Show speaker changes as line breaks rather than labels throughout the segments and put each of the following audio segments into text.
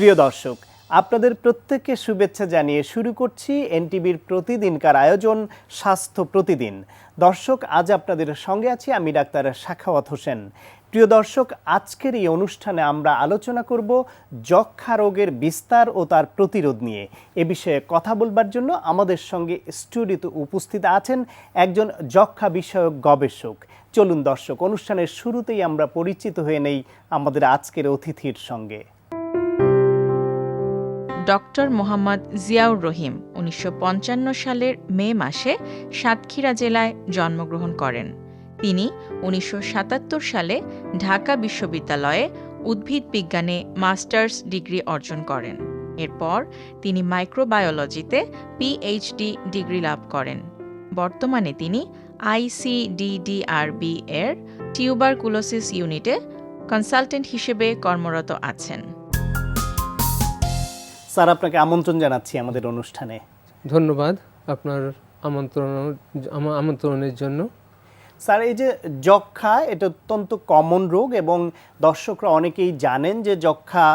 প্রিয় দর্শক, আপনাদের প্রত্যেককে শুভেচ্ছা জানিয়ে শুরু করছি এনটিভির প্রতিদিনকার আয়োজন স্বাস্থ্য প্রতিদিন। দর্শক, আজ আপনাদের সঙ্গে আছি আমি ডাক্তার সাখাওয়াত হোসেন। প্রিয় দর্শক, আজকের এই অনুষ্ঠানে আমরা আলোচনা করব যক্ষ্মা রোগের বিস্তার ও তার প্রতিরোধ নিয়ে। এ বিষয়ে কথা বলবার জন্য আমাদের সঙ্গে স্টুডিওতে উপস্থিত আছেন একজন যক্ষ্মা বিষয়ক গবেষক। চলুন দর্শক, অনুষ্ঠানের শুরুতেই আমরা পরিচিত হয়ে নেই আমাদের আজকের অতিথির সঙ্গে।
ডক্টর মোহাম্মদ জিয়াউর রহিম ১৯৫৫ সালের মে মাসে সাতক্ষীরা জেলায় জন্মগ্রহণ করেন। তিনি ১৯৭৭ সালে ঢাকা বিশ্ববিদ্যালয়ে উদ্ভিদ বিজ্ঞানে মাস্টার্স ডিগ্রি অর্জন করেন। এরপর তিনি মাইক্রোবায়োলজিতে পিএইচডি ডিগ্রি লাভ করেন। বর্তমানে তিনি আইসিডিডিআরবি এর টিউবারকুলোসিস ইউনিটে কনসালটেন্ট হিসেবে কর্মরত আছেন।
স্যার, আপনাকে আমন্ত্রণ জানাচ্ছি আমাদের অনুষ্ঠানে।
ধন্যবাদ আপনার আমন্ত্রণের জন্য।
স্যার, এই যে যক্ষ্মা, এটা অত্যন্ত কমন রোগ এবং দর্শকরা অনেকেই জানেন যে যক্ষ্মা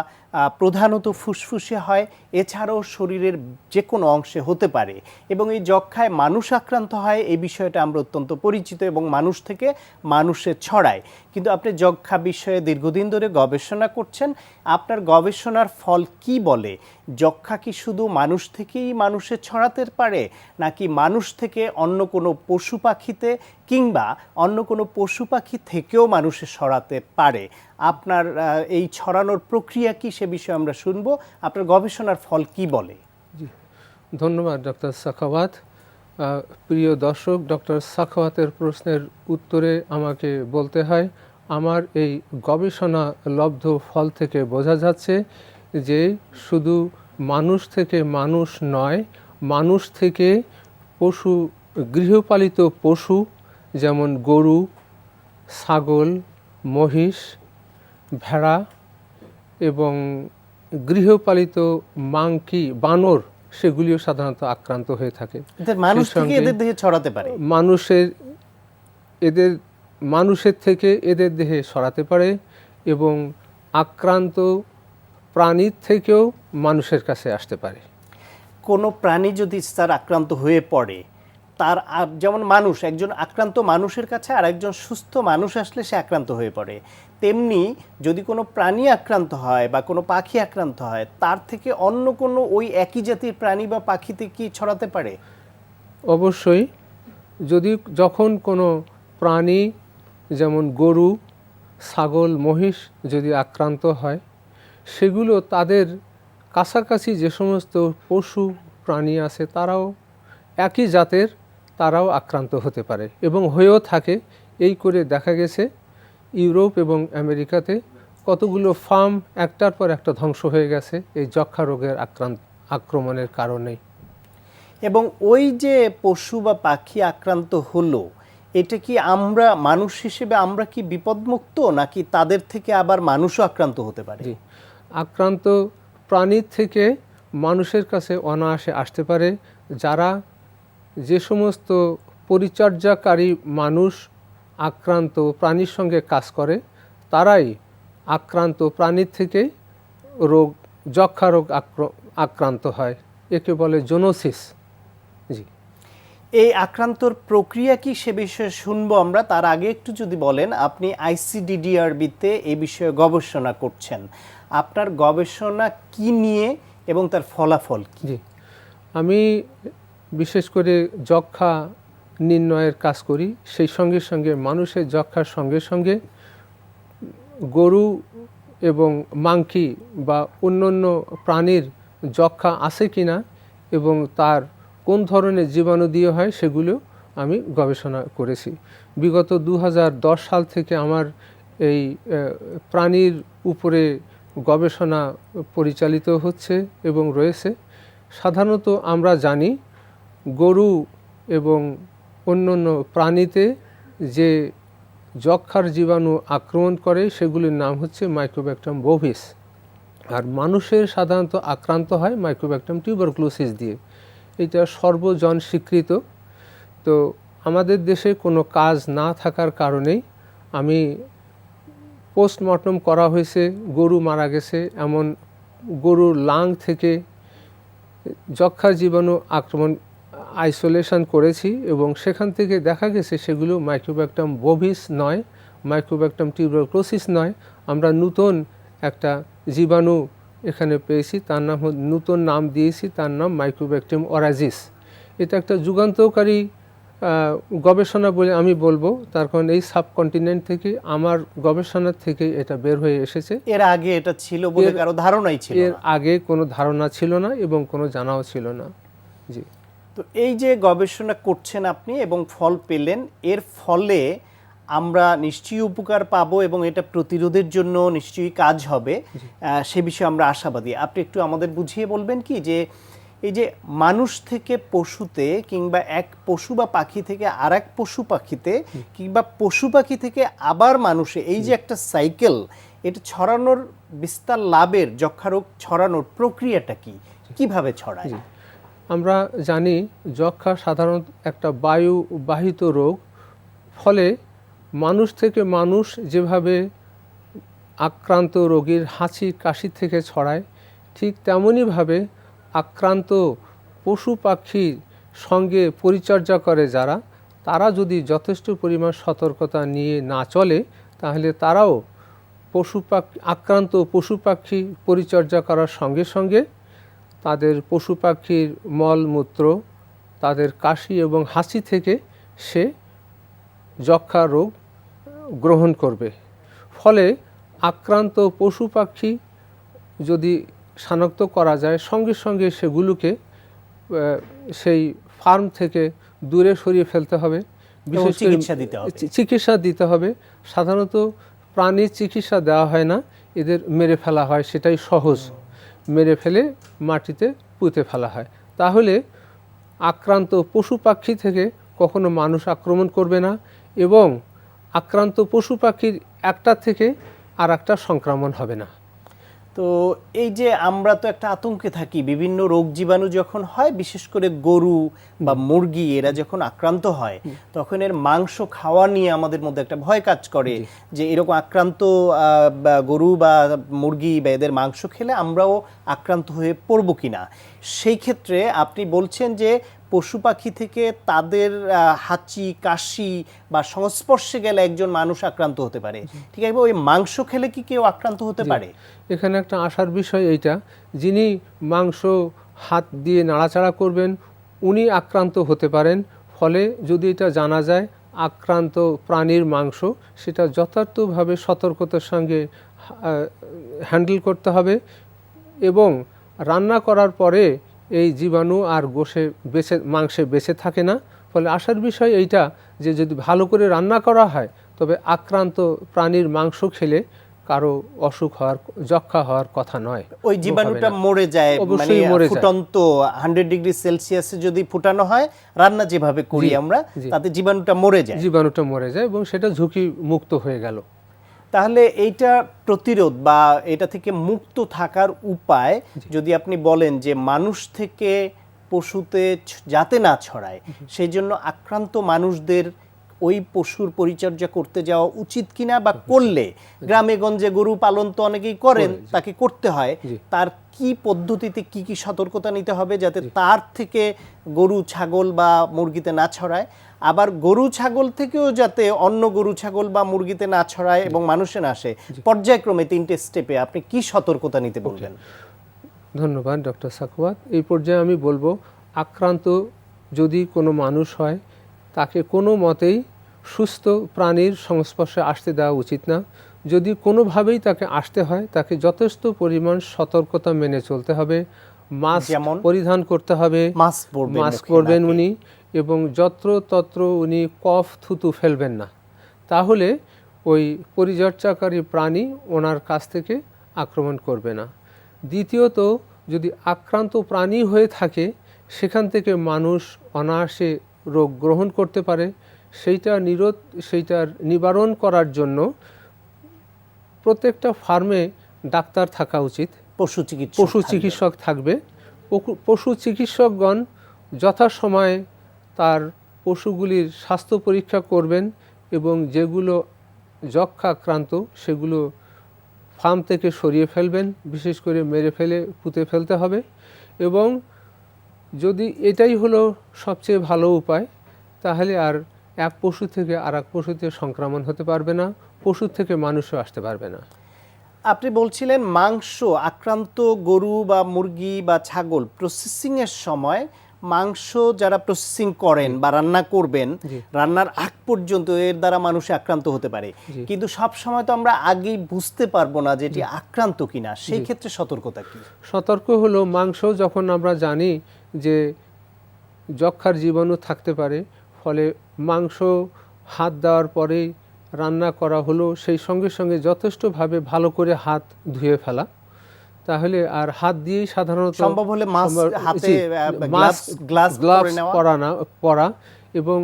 প্রধানত ফুসফুসে হয়, এছাড়াও শরীরের যে কোনো অংশে হতে পারে এবং এই যক্ষ্মায় মানুষ আক্রান্ত হয়, এই বিষয়টা আমরা অত্যন্ত পরিচিত এবং মানুষ থেকে মানুষে ছড়ায়। কিন্তু আপনি যক্ষ্মা বিষয়ে দীর্ঘদিন ধরে গবেষণা করছেন। আপনার গবেষণার ফল কি বলে? যক্ষ্মা কি শুধু মানুষ থেকেই মানুষে ছড়াতে পারে, নাকি মানুষ থেকে অন্য কোনো পশু পাখিতে কিংবা অন্য কোনো পশু পাখি থেকেও মানুষে ছড়াতে পারে? আপনার এই ছড়ানোর প্রক্রিয়া কি, সে বিষয়ে আমরা শুনবো। আপনার গবেষণার ফল কি বলে?
জি, ধন্যবাদ ডক্টর সাখাওয়াত। প্রিয় দর্শক, ডক্টর সাখাওয়াতের প্রশ্নের উত্তরে আমাকে বলতে হয়, আমার এই গবেষণা লব্ধ ফল থেকে বোঝা যাচ্ছে যে শুধু মানুষ থেকে মানুষ নয়, মানুষ থেকে পশু, গৃহপালিত পশু যেমন গরু, ছাগল, মহিষ, ভেড়া এবং গৃহপালিত মাংকি, বানর, সেগুলিও সাধারণত আক্রান্ত হয়ে থাকে।
মানুষ থেকে এদের দেহে ছড়াতে পারে,
মানুষের থেকে এদের দেহে ছড়াতে পারে এবং আক্রান্ত প্রাণীর থেকেও মানুষের কাছে আসতে পারে।
কোনো প্রাণী যদি স্যার আক্রান্ত হয়ে পড়ে, তার যেমন মানুষ, একজন আক্রান্ত মানুষের কাছে আর একজন সুস্থ মানুষ আসলে সে আক্রান্ত হয়ে পড়ে, তেমনি যদি কোনো প্রাণী আক্রান্ত হয় বা কোনো পাখি আক্রান্ত হয়, তার থেকে অন্য কোনো ওই একই জাতির প্রাণী বা পাখিতে কি ছড়াতে পারে?
অবশ্যই। যখন কোনো প্রাণী যেমন গরু, ছাগল, মহিষ যদি আক্রান্ত হয়, সেগুলো তাদের কাছাকাছি যে সমস্ত পশু প্রাণী আছে তারাও একই জাতের, তারাও আক্রান্ত হতে পারে এবং হয়েও থাকে। এই করে দেখা গেছে ইউরোপ এবং আমেরিকাতে কতগুলো ফার্ম একটার পর একটা ধ্বংস হয়ে গেছে এই যক্ষ্মা রোগের আক্রমণের কারণে।
এবং ওই যে পশু বা পাখি আক্রান্ত হলো, এটা কি আমরা মানুষ হিসেবে আমরা কি বিপদমুক্ত, নাকি তাদের থেকে আবার মানুষও আক্রান্ত হতে পারে?
আক্রান্ত প্রাণীর থেকে মানুষের কাছে অনায়াসে আসতে পারে। যারা যে সমস্ত পরিচর্যাকারী মানুষ আক্রান্ত প্রাণীর সঙ্গে কাজ করে, তারাই আক্রান্ত প্রাণীর থেকে যক্ষ্মা রোগ আক্রান্ত হয়। একে বলে জোনোসিস। জি,
এই আক্রান্তর প্রক্রিয়া কি, সে বিষয়ে শুনবো আমরা। তার আগে একটু যদি বলেন, আপনি আইসিডিডিআরবিতে এই বিষয়ে গবেষণা করছেন, আপনার গবেষণা কি নিয়ে এবং তার ফলাফল কি?
জি, আমি বিশেষ করে যক্ষ্মা নির্ণয়ের কাজ করি। সেই সঙ্গে সঙ্গে মানুষের যক্ষ্মার সঙ্গে সঙ্গে গরু এবং মাংকি বা অন্যান্য প্রাণীর যক্ষ্মা আছে কিনা এবং তার কোন ধরনের জীবাণু দিয়ে হয়, সেগুলো আমি গবেষণা করেছি। বিগত 2010 সাল থেকে আমার এই প্রাণীর উপরে গবেষণা পরিচালিত হচ্ছে এবং রয়েছে। সাধারণত আমরা জানি গরু এবং অন্যান্য প্রাণীতে যে যক্ষ্মার জীবাণু আক্রমণ করে সেগুলির নাম হচ্ছে মাইক্রোব্যাকটাম বোভিস, আর মানুষের সাধারণত আক্রান্ত হয় মাইক্রোব্যাকটাম টিউবারকুলোসিস দিয়ে। এটা সর্বজন স্বীকৃত। তো আমাদের দেশে কোনো কাজ না থাকার কারণেই আমি পোস্টমর্টম করা হয়েছে, গরু মারা গেছে এমন গরুর লাং থেকে যক্ষার জীবাণু আক্রমণ আইসোলেশন করেছি এবং সেখান থেকে দেখা গেছে সেগুলো মাইক্রোব্যাকটাম বোভিস নয়, মাইক্রোব্যাকটাম টিউবারকুলোসিস নয়। আমরা নূতন একটা জীবাণু এখানে পেয়েছি, তার নাম নূতন নাম দিয়েছি, তার নাম মাইক্রোব্যাকটাম অরাজিস। এটা একটা যুগান্তকারী গবেষণা বলে আমি বলবো, তার কারণ এই সাবকন্টিনেন্ট থেকে আমার গবেষণার থেকে এটা বের হয়ে এসেছে।
এর আগে এটা ছিল বলে কারো ধারণাই ছিল
এর
না।
আগে কোনো ধারণা ছিল না এবং কোনো জানাও ছিল না। জি,
তো এই যে গবেষণা করছেন আপনি এবং ফল পেলেন, এর ফলে আমরা নিশ্চয়ই উপকার পাবো এবং এটা প্রতিরোধের জন্য নিশ্চয়ই কাজ হবে, সে বিষয়ে আমরা আশাবাদী। আপনি একটু আমাদের বুঝিয়ে বলবেন কি যে এই যে মানুষ থেকে পশুতে কিংবা এক পশু বা পাখি থেকে আর এক পশু পাখিতে কিংবা পশু পাখি থেকে আবার মানুষে, এই যে একটা সাইকেল, এটা ছড়ানোর বিস্তার লাভের যক্ষা রোগ ছড়ানোর প্রক্রিয়াটা কি, কিভাবে ছড়ায়?
আমরা জানি যক্ষা সাধারণত একটা বায়ুবাহিত রোগ, ফলে মানুষ থেকে মানুষ যেভাবে আক্রান্ত রোগীর হাঁচি কাশি থেকে ছড়ায়, ঠিক তেমনইভাবে আক্রান্ত পশু পাখির সঙ্গে পরিচর্যা করে যারা, তারা যদি যথেষ্ট পরিমাণ সতর্কতা নিয়ে না চলে, তাহলে তারাও আক্রান্ত পশু পাখি পরিচর্যা করার সঙ্গে সঙ্গে তাদের পশু পাখির মলমূত্র, তাদের কাশি এবং হাঁচি থেকে সে যক্ষা রোগ গ্রহণ করবে। ফলে আক্রান্ত পশু পাখি যদি শনাক্ত করা যায়, সঙ্গে সঙ্গে সেগুলোকে সেই ফার্ম থেকে দূরে সরিয়ে ফেলতে হবে, বিশেষ করে চিকিৎসা দিতে হবে। সাধারণত প্রাণীর চিকিৎসা দেওয়া হয় না, এদের মেরে ফেলা হয়, সেটাই সহজ। মেরে ফেলে মাটিতে পুঁতে ফেলা হয়, তাহলে আক্রান্ত পশু পাখি থেকে কখনো মানুষ আক্রমণ করবে না এবং আক্রান্ত পশু পাখির একটা থেকে আর একটা সংক্রমণ হবে না।
তো এই যে আমরা তো একটা আতঙ্কে থাকি, বিভিন্ন রোগ জীবাণু যখন হয়, বিশেষ করে গরু বা মুরগি এরা যখন আক্রান্ত হয়, তখন এর মাংস খাওয়া নিয়ে আমাদের মধ্যে একটা ভয় কাজ করে যে এরকম আক্রান্ত গরু বা মুরগি বা এদের মাংস খেলে আমরাও আক্রান্ত হয়ে পড়ব কিনা। সেই ক্ষেত্রে আপনি বলছেন যে পশু পাখি থেকে তাদের হাঁচি কাশি বা সংস্পর্শে গেলে একজন মানুষ আক্রান্ত হতে পারে, ঠিক আছে, ওই মাংস খেলে কি কেউ আক্রান্ত হতে পারে?
এখানে একটা আশার বিষয় এইটা, যিনি মাংস হাত দিয়ে নাড়াচাড়া করবেন উনি আক্রান্ত হতে পারেন। ফলে যদি এটা জানা যায় আক্রান্ত প্রাণীর মাংস, সেটা যথার্থভাবে সতর্কতার সঙ্গে হ্যান্ডেল করতে হবে এবং রান্না করার পরে এই জীবাণু আর মাংসে বেঁচে থাকে না। ফলে আশার বিষয় এইটা যে যদি ভালো করে রান্না করা হয়, তবে আক্রান্ত প্রাণীর মাংস খেলে কারো অসুখ হওয়ার, যক্ষা হওয়ার কথা নয়।
ওই জীবাণুটা মরে যায়,
অবশ্যই মরে যায়।
ফুটন্ত 100 ডিগ্রি সেলসিয়াসে যদি ফুটানো হয়, রান্না যেভাবে করি আমরা, তাতে জীবাণুটা মরে যায়।
জীবাণুটা মরে যায় এবং সেটা ঝুঁকি মুক্ত হয়ে গেল।
তাহলে এইটা প্রতিরোধ বা এটা থেকে মুক্ত থাকার উপায় যদি আপনি বলেন যে মানুষ থেকে পশুতে যাতে না ছড়ায়, সেই জন্য আক্রান্ত মানুষদের ওই পশুর পরিচর্যা করতে যাওয়া উচিত কিনা, বা করলে গ্রামে গঞ্জে গরু পালন তো অনেকেই করেন, তাকে করতে হয়, তার কি পদ্ধতিতে কি কি সতর্কতা নিতে হবে যাতে তার থেকে গরু ছাগল বা মুরগিতে না ছড়ায়, আবার গরু ছাগল থেকেও যাতে অন্য গরু ছাগল বা মুরগিতে না ছড়ায় এবং মানুষে না আসে, পর্যায়ক্রমে 3টে স্টেপে আপনি কি সতর্কতা নিতে বলবেন?
ধন্যবাদ ডক্টর সাকুয়াত। এই পর্যায়ে আমি বলবো, আক্রান্ত যদি কোনো মানুষ হয়, তাকে কোনো মতেই সুস্থ প্রাণীর সংস্পর্শে আসতে দেওয়া উচিত না। যদি কোনোভাবেই তাকে আসতে হয়, তাকে যথেষ্ট পরিমাণ সতর্কতা মেনে চলতে হবে। মাস্ক পরিধান করতে হবে, মাস্ক পরবেন উনি, এবং যত্রতত্র উনি কফ থুতু ফেলবেন না, তাহলে ওই পরিচর্যাকারী প্রাণী ওনার কাছ থেকে আক্রমণ করবে না। দ্বিতীয়ত, যদি আক্রান্ত প্রাণী হয়ে থাকে, সেখান থেকে মানুষ অনায়াসে রোগ গ্রহণ করতে পারে, সেইটার নিবারণ করার জন্য প্রত্যেকটা ফার্মে ডাক্তার থাকা উচিত, পশু চিকিৎসক থাকবে। পশু চিকিৎসকগণ যথাসময়ে তার পশুগুলির স্বাস্থ্য পরীক্ষা করবেন এবং যেগুলো যক্ষা আক্রান্ত সেগুলো ফার্ম থেকে সরিয়ে ফেলবেন, বিশেষ করে মেরে ফেলে পুঁতে ফেলতে হবে। এবং যদি এটাই হলো সবচেয়ে ভালো উপায়, তাহলে আর এক পশু থেকে আর এক পশুতে সংক্রমণ হতে পারবে না, পশুর থেকে মানুষও আসতে পারবে না।
আপনি বলছিলেন মাংস আক্রান্ত গরু বা মুরগি বা ছাগল প্রসেসিংয়ের সময় মাংস যারা প্রসেসিং করেন বা রান্না করবেন, রান্নার আগ পর্যন্ত এর দ্বারা মানুষ আক্রান্ত হতে পারে, কিন্তু সব সময় তো আমরা আগেই বুঝতে পারবো না যে এটি আক্রান্ত কিনা, সেই ক্ষেত্রে সতর্কতা কি?
সতর্ক হলো, মাংস যখন আমরা জানি যে যক্ষ্মার জীবাণু থাকতে পারে, ফলে মাংস হাত দেওয়ার পরেই রান্না করা হলো, সেই সঙ্গে সঙ্গে যথেষ্টভাবে ভালো করে হাত ধুয়ে ফেলা। তাহলে আর হাত দিয়েই সাধারণত
সম্ভব হলে হাতে
গ্লাভস পরা, এবং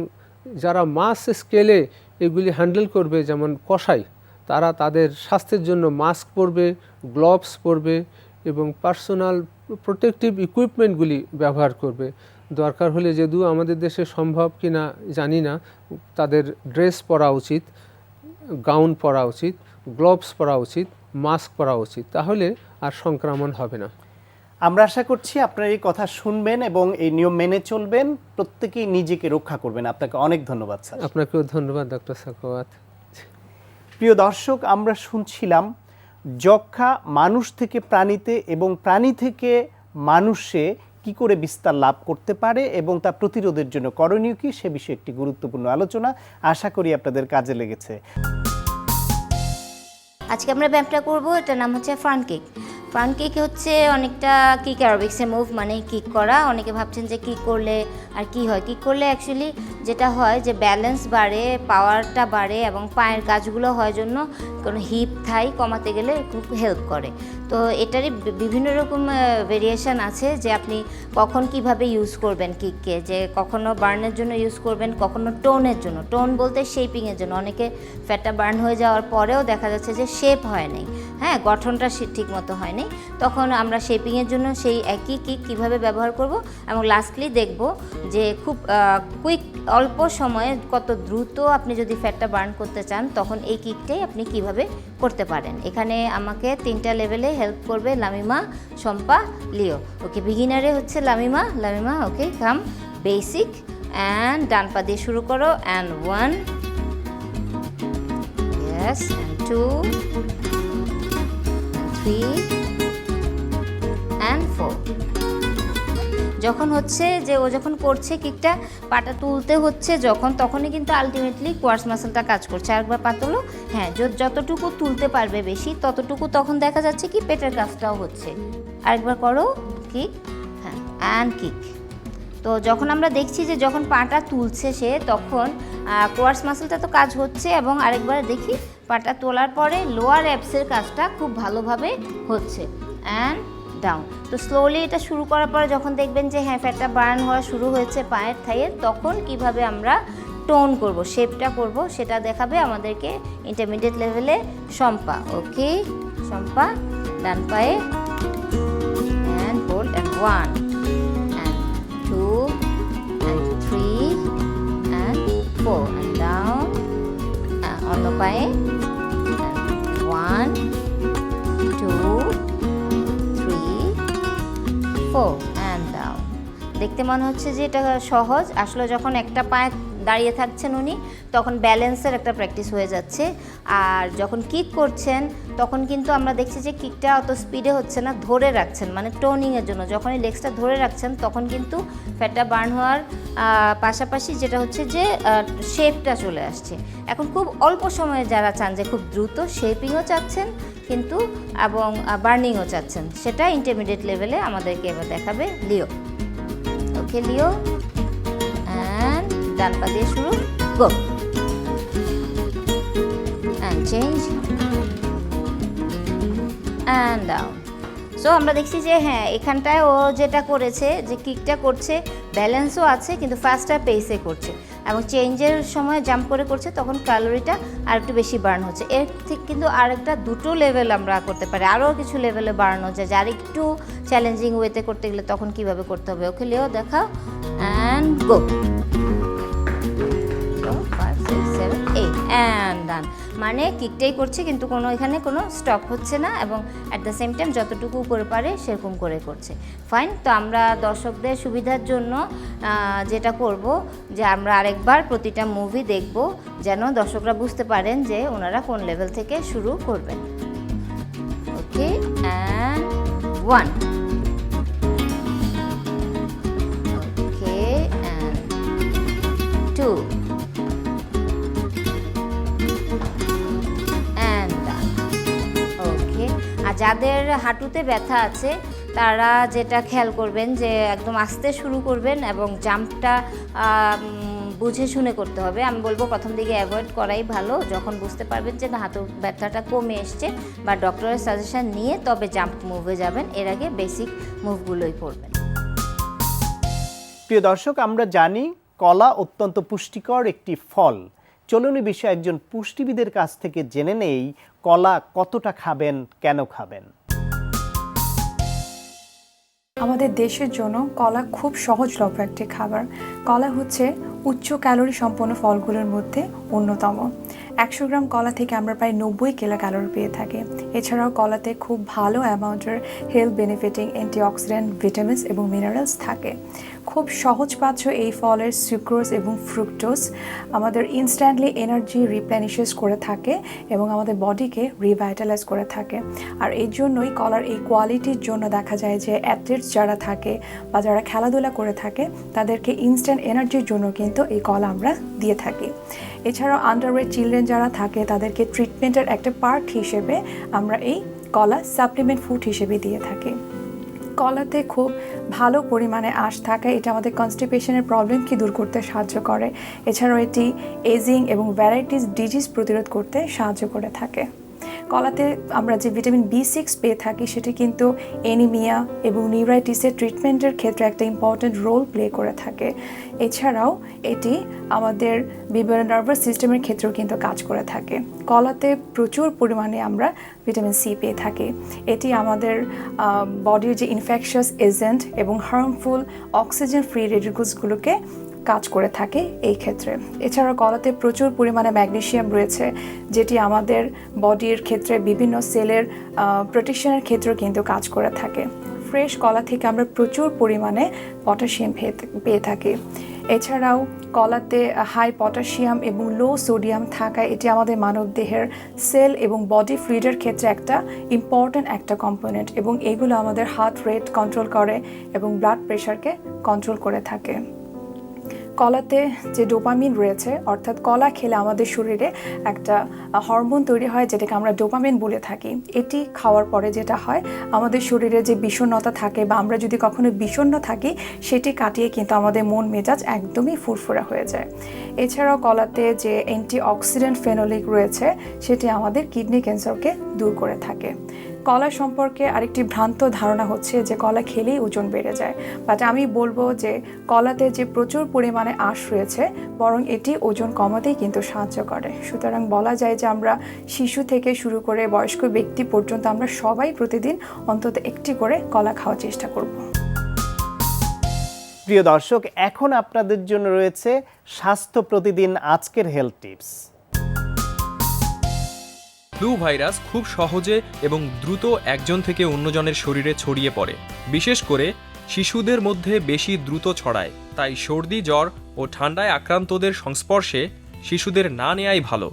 যারা মাছ স্কেলে এগুলি হ্যান্ডেল করবে, যেমন কসাই, তারা তাদের স্বাস্থ্যের জন্য মাস্ক পরবে, গ্লোভস পরবে এবং পার্সোনাল প্রোটেক্টিভ ইকুইপমেন্টগুলি ব্যবহার করবে। দরকার হলে, যদিও আমাদের দেশে সম্ভব কিনা জানি না, তাদের ড্রেস পরা উচিত, গাউন পরা উচিত, গ্লোভস পরা উচিত, মাস্ক পরা উচিত, তাহলে আর সংক্রমণ হবে না।
আমরা আশা করছি আপনারা এই কথা শুনবেন এবং এই নিয়ম মেনে চলবেন, প্রত্যেকেই নিজেকে রক্ষা করবেন। আপনাকে অনেক ধন্যবাদ স্যার।
আপনাকেও ধন্যবাদ ডক্টর সাখাওয়াত।
প্রিয় দর্শক, আমরা শুনছিলাম যক্ষ্মা মানুষ থেকে প্রাণীতে এবং প্রাণী থেকে মানুষে কি করে বিস্তার লাভ করতে পারে এবং তা প্রতিরোধের জন্য করণীয় কি, সে বিষয়ে একটি গুরুত্বপূর্ণ আলোচনা। আশা করি আপনাদের কাজে লেগেছে।
আজকে আমরা ব্যায়ামটা করব, এটার নাম হচ্ছে ফ্রন্ট কিক। ফ্রন্ট কিক হচ্ছে অনেকটা কিক অ্যারোবিক্সের মুভ, মানে কিক করা। অনেকে ভাবছেন যে কিক করলে আর কি হয়। কিক করলে অ্যাকচুয়ালি যেটা হয় যে ব্যালেন্স বাড়ে, পাওয়ারটা বাড়ে এবং পায়ের কাজগুলো হয় জন্য কোনো হিপ থাই কমাতে গেলে খুব হেল্প করে। তো এটারই বিভিন্ন রকম ভেরিয়েশন আছে যে আপনি কখন কিভাবে ইউজ করবেন কিককে, যে কখনো বার্নের জন্য ইউজ করবেন, কখনো টোনের জন্য। টোন বলতে শেপিংয়ের জন্য। অনেকে ফ্যাটটা বার্ন হয়ে যাওয়ার পরেও দেখা যাচ্ছে যে শেপ হয় নাই, হ্যাঁ, গঠনটা ঠিক মতো হয়নি, তখন আমরা শেপিংয়ের জন্য সেই একই কিক কীভাবে ব্যবহার করব। এবং লাস্টলি দেখব যে খুব কুইক, অল্প সময়ে কত দ্রুত আপনি যদি ফ্যাটটা বার্ন করতে চান, তখন এই কিকটাই আপনি কিভাবে করতে পারেন। এখানে আমাকে 3টা লেভেলে হেল্প করবে লামিমা, শম্পা, লিও। ওকে, বিগিনারে হচ্ছে লামিমা, ওকে, কাম বেসিক অ্যান্ড ডান পা দিয়ে শুরু করো। And 1, yes, and 2, 3 and 4। যখন হচ্ছে যে ও যখন করছে কিকটা, পাটা তুলতে হচ্ছে যখন, তখনই কিন্তু আলটিমেটলি কোয়ার্স মাসলটা কাজ করছে। আরেকবার পা তোলো, হ্যাঁ, যতটুকু তুলতে পারবে বেশি ততটুকু, তখন দেখা যাচ্ছে কি পেটের কাজটাও হচ্ছে। আরেকবার করো কিক, হ্যাঁ, অ্যান্ড কিক। তো যখন আমরা দেখছি যে যখন পাটা তুলছে সে, তখন কোয়ার্স মাসলটা তো কাজ হচ্ছে, এবং আরেকবার দেখি পাটা তোলার পরে লোয়ার অ্যাবসের কাজটা খুব ভালোভাবে হচ্ছে। And down. তো স্লোলি এটা শুরু করার পরে যখন দেখবেন যে হ্যাঁ ফ্যাটটা বার্ন হওয়া শুরু হয়েছে পায়ের থাইয়ের, তখন কিভাবে আমরা টোন করব, শেপটা করব, সেটা দেখাবে আমাদেরকে ইন্টারমিডিয়েট লেভেলে শম্পা। ওকে, শম্পা ডান পায়ে, and hold, and 1 and 2 and 3 and 4 and down, অন্য পায়ে, 1 2 3 4 and down। দেখতে মনে হচ্ছে যে এটা সহজ, আসলে যখন একটা পায়ে দাঁড়িয়ে থাকছেন উনি, তখন ব্যালেন্সের একটা প্র্যাকটিস হয়ে যাচ্ছে। আর যখন কিক করছেন তখন কিন্তু আমরা দেখছি যে কিকটা অত স্পিডে হচ্ছে না, ধরে রাখছেন, মানে টোনিংয়ের জন্য। যখনই লেগসটা ধরে রাখছেন তখন কিন্তু ফ্যাটটা বার্ন হওয়ার পাশাপাশি যেটা হচ্ছে যে শেপটা চলে আসছে। এখন খুব অল্প সময়ে যারা চান যে খুব দ্রুত শেপিংও চাচ্ছেন কিন্তু এবং বার্নিংও চাচ্ছেন, সেটা ইন্টারমিডিয়েট লেভেলে আমাদেরকে এবার দেখাবে লিও। ওকে, লিও, অ্যান্ড ডান পা দিয়ে শুরু, go, and change, and down. So আমরা দেখছি যে হ্যাঁ এখানটায় ও যেটা করেছে, যে কিকটা করছে, ব্যালেন্সও আছে কিন্তু ফাস্টার পেসে করছে, এবং চেঞ্জের সময় জাম্প করে করছে, তখন ক্যালোরিটা আর একটু বেশি বার্ন হচ্ছে। এর থেকে কিন্তু আরেকটা 2টো লেভেল আমরা করতে পারি, আরও কিছু লেভেলে বার্ন হচ্ছে, যার একটু চ্যালেঞ্জিং ওয়েতে করতে গেলে তখন কিভাবে করতে হবে। ওকে, লিও দেখাও, অ্যান্ড গো, 5 6 7 8 অ্যান্ড ডান। মানে কিকটাই করছে, কিন্তু কোনো এখানে কোনো স্টপ হচ্ছে না, এবং অ্যাট দ্য সেম টাইম যতটুকু করে পারে সেরকম করে করছে। ফাইন। তো আমরা দর্শকদের সুবিধার জন্য যেটা করব যে আমরা আরেকবার প্রতিটা মুভি দেখব, যেন দর্শকরা বুঝতে পারেন যে ওনারা কোন লেভেল থেকে শুরু করবেন। ওকে, অ্যান্ড 1, ওকে, অ্যান্ড 2, অ্যান্ড ডান। ওকে। আর যাদের হাঁটুতে ব্যথা আছে তারা যেটা খেয়াল করবেন যে একদম আস্তে শুরু করবেন এবং জাম্পটা বুঝে শুনে করতে হবে। আমি বলবো প্রথম দিকে অ্যাভয়েড করাই ভালো। যখন বুঝতে পারবেন যে না হাঁটুর ব্যথাটা কমে এসছে বা ডক্টরের সাজেশন নিয়ে তবে জাম্প মুভে যাবেন, এর আগে বেসিক মুভগুলোই করবেন।
প্রিয় দর্শক, আমরা জানি কলা অত্যন্ত পুষ্টিকর একটি ফল। চলুন এই বিষয়ে একজন পুষ্টিবিদের কাছ থেকে জেনে নেই কলা কতটা খাবেন, কেন খাবেন।
আমাদের দেশের জন্য কলা খুব সহজলভ্য একটি খাবার। কলা হচ্ছে উচ্চ ক্যালোরি সম্পন্ন ফলগুলোর মধ্যে অন্যতম। 100 গ্রাম কলা থেকে আমরা প্রায় 90 কিলো ক্যালোরি পেয়ে থাকি। এছাড়াও কলাতে খুব ভালো অ্যামাউন্টের হেলথ বেনিফিটিং অ্যান্টিঅক্সিডেন্ট, ভিটামিনস এবং মিনারেলস থাকে। খুব সহজপাচ্য এই ফলের সুক্রোজ এবং ফ্রুক্টোজ আমাদের ইনস্ট্যান্টলি এনার্জি রিপ্লেনিশেস করে থাকে এবং আমাদের বডিকে রিভাইটালাইজ করে থাকে। আর এই জন্যই কলার এই কোয়ালিটির জন্য দেখা যায় যে অ্যাথলেটস যারা থাকে বা যারা খেলাধুলা করে থাকে তাদেরকে ইনস্ট্যান্ট এনার্জির জন্য কিন্তু এই কলা আমরা দিয়ে থাকি। এছাড়াও আন্ডারওয়েট চিলড্রেন যারা থাকে তাদেরকে ট্রিটমেন্টের একটা পার্ট হিসেবে আমরা এই কলা সাপ্লিমেন্ট ফুড হিসেবে দিয়ে থাকি। কলাতে খুব ভালো পরিমাণে আঁশ থাকায় এটা আমাদের কনস্টিপেশনের প্রবলেমকে দূর করতে সাহায্য করে। এছাড়াও এটি এজিং এবং ভ্যারাইটিস ডিজিজ প্রতিরোধ করতে সাহায্য করে থাকে। কলাতে আমরা যে ভিটামিন B6 পেয়ে থাকি সেটি কিন্তু অ্যানিমিয়া এবং নিউরাইটিসের ট্রিটমেন্টের ক্ষেত্রে একটা ইম্পর্ট্যান্ট রোল প্লে করে থাকে। এছাড়াও এটি আমাদের বিভিন্ন নার্ভাস সিস্টেমের ক্ষেত্রেও কিন্তু কাজ করে থাকে। কলাতে প্রচুর পরিমাণে আমরা ভিটামিন C পেয়ে থাকি। এটি আমাদের বডির যে ইনফেকশাস এজেন্ট এবং হার্মফুল অক্সিজেন ফ্রি রেডিকেলসগুলোকে কাজ করে থাকে এই ক্ষেত্রে। এছাড়া কলাতে প্রচুর পরিমাণে ম্যাগনেসিয়াম রয়েছে, যেটি আমাদের বডির ক্ষেত্রে বিভিন্ন সেলের প্রোটেকশনের ক্ষেত্রেও কিন্তু কাজ করে থাকে। ফ্রেশ কলা থেকে আমরা প্রচুর পরিমাণে পটাশিয়াম পেয়ে থাকি। এছাড়াও কলাতে হাই পটাশিয়াম এবং লো সোডিয়াম থাকায় এটি আমাদের মানবদেহের সেল এবং বডি ফ্লুইডের ক্ষেত্রে একটা ইম্পর্ট্যান্ট একটা কম্পোনেন্ট, এবং এগুলো আমাদের হার্ট রেট কন্ট্রোল করে এবং ব্লাড প্রেশারকে কন্ট্রোল করে থাকে। কলাতে যে ডোপামিন রয়েছে, অর্থাৎ কলা খেলে আমাদের শরীরে একটা হরমোন তৈরি হয় যেটাকে আমরা ডোপামিন বলে থাকি। এটি খাওয়ার পরে যেটা হয়, আমাদের শরীরে যে বিষণ্ণতা থাকে বা আমরা যদি কখনো বিষণ্ণ থাকি সেটি কাটিয়ে কিন্তু আমাদের মন মেজাজ একদমই ফুরফুরা হয়ে যায়। এছাড়াও কলাতে যে অ্যান্টিঅক্সিডেন্ট ফেনোলিক রয়েছে সেটি আমাদের কিডনি ক্যান্সারকে দূর করে থাকে। কলা সম্পর্কে আরেকটি ভ্রান্ত ধারণা হচ্ছে যে কলা খেলেই ওজন বেড়ে যায়, বাট আমি বলবো যে কলাতে যে প্রচুর পরিমাণে আঁশ রয়েছে বরং এটি ওজন কমাতেই কিন্তু সাহায্য করে। সুতরাং বলা যায় যে আমরা শিশু থেকে শুরু করে বয়স্ক ব্যক্তি পর্যন্ত আমরা সবাই প্রতিদিন অন্তত একটি করে কলা খাওয়ার চেষ্টা করব।
প্রিয় দর্শক, এখন আপনাদের জন্য রয়েছে স্বাস্থ্য প্রতিদিন আজকের হেলথ টিপস।
ফ্লু ভাইরাস খুব সহজে এবং দ্রুত একজন থেকে অন্যজনের শরীরে ছড়িয়ে পড়ে। বিশেষ করে শিশুদের মধ্যে বেশি দ্রুত ছড়ায়, তাই সর্দি, জ্বর ও ঠান্ডায় আক্রান্তদের সংস্পর্শে শিশুদের না নেওয়াই ভালো।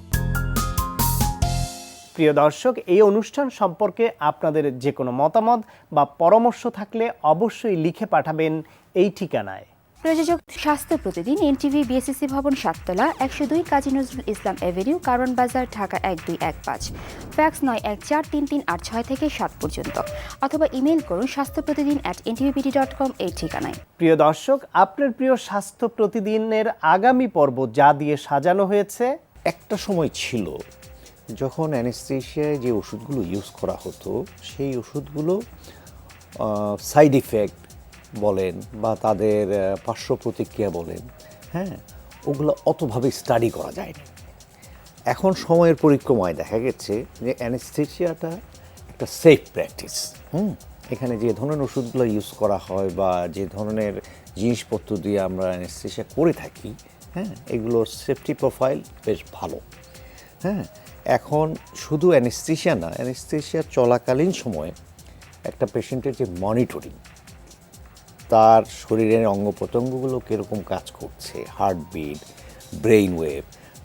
প্রিয় দর্শক, এই অনুষ্ঠান সম্পর্কে আপনাদের যে কোনো মতামত বা পরামর্শ থাকলে অবশ্যই লিখে পাঠাবেন এই ঠিকানায়।
প্রযোজক স্বাস্থ্য প্রতিদিন, এনটিভি, বিএসসি ভবন, 7 তলা, 102 কাজী নজরুল ইসলাম এভিনিউ, কারণ বাজার, ঢাকা 1215। ফ্যাক্স 914338 থেকে 7 পর্যন্ত, অথবা ইমেইল করুন স্বাস্থ্যপ্রতিদিন@ntvpt.com এই ঠিকানায়।
প্রিয় দর্শক, আপনার প্রিয় স্বাস্থ্য প্রতিদিনের আগামী পর্ব যা দিয়ে সাজানো হয়েছে।
একটা সময় ছিল যখন অ্যানেস্থেশিয়ায় যে ওষুধগুলো ইউজ করা হতো সেই ওষুধগুলো সাইড ইফেক্ট বলেন বা তাদের পার্শ্ব প্রতিক্রিয়া বলেন, হ্যাঁ, ওগুলো অতভাবে স্টাডি করা যায়নি। এখন সময়ের পরিক্রমায় দেখা গেছে যে অ্যানেস্থেশিয়াটা একটা সেফ প্র্যাকটিস। এখানে যে ধরনের ওষুধগুলো ইউজ করা হয় বা যে ধরনের জিনিসপত্র দিয়ে আমরা অ্যানেস্থেশিয়া করে থাকি, হ্যাঁ, এগুলোর সেফটি প্রোফাইল বেশ ভালো। হ্যাঁ, এখন শুধু অ্যানেস্থেশিয়া না, অ্যানেস্থেশিয়া চলাকালীন সময়ে একটা পেশেন্টের যে মনিটরিং, তার শরীরের অঙ্গ প্রত্যঙ্গগুলো কীরকম কাজ করছে, হার্টবিট, ব্রেইন ওয়েভ,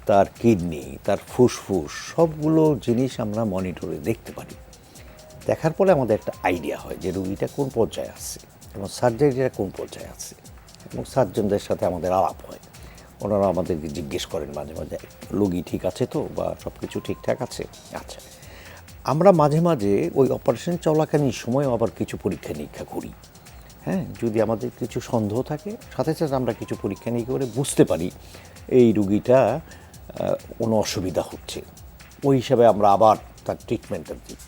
তার কিডনি, তার ফুসফুস, সবগুলো জিনিস আমরা মনিটরে দেখতে পারি। দেখার পরে আমাদের একটা আইডিয়া হয় যে রুগীটা কোন পর্যায়ে আছে এবং সার্জারিটা কোন পর্যায়ে আছে, এবং সার্জনদের সাথে আমাদের আলাপ হয়। ওনারা আমাদেরকে জিজ্ঞেস করেন মাঝে মাঝে, রোগী ঠিক আছে তো, বা সব কিছু ঠিকঠাক আছে। আচ্ছা, আমরা মাঝে মাঝে ওই অপারেশন চলাকালীন সময় আবার কিছু পরীক্ষা নিরীক্ষা করি। হ্যাঁ, যদি আমাদের কিছু সন্দেহ থাকে, সাথে সাথে আমরা কিছু পরীক্ষা নিরীক্ষা করে বুঝতে পারি এই রুগীটা কোনো অসুবিধা হচ্ছে, ওই হিসাবে আমরা আবার তার ট্রিটমেন্টটা দিই।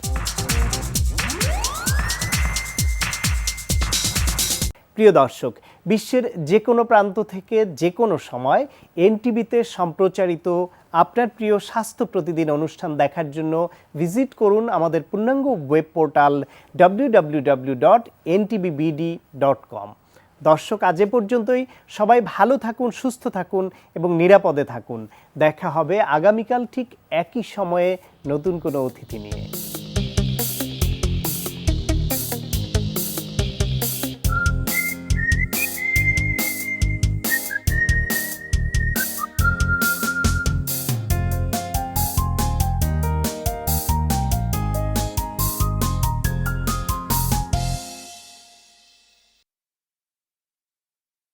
প্রিয় দর্শক, বিশ্বের যে কোনো প্রান্ত থেকে যে কোনো সময় এনটিভিতে সম্প্রচারিত আপনার প্রিয় স্বাস্থ্য প্রতিদিন অনুষ্ঠান দেখার জন্য ভিজিট করুন আমাদের পূর্ণাঙ্গ ওয়েব পোর্টাল www.ntvbd.com। দর্শক, আজ এ পর্যন্তই। সবাই ভালো থাকুন, সুস্থ থাকুন এবং নিরাপদে থাকুন। দেখা হবে আগামীকাল ঠিক একই সময়ে নতুন কোনো অতিথি নিয়ে।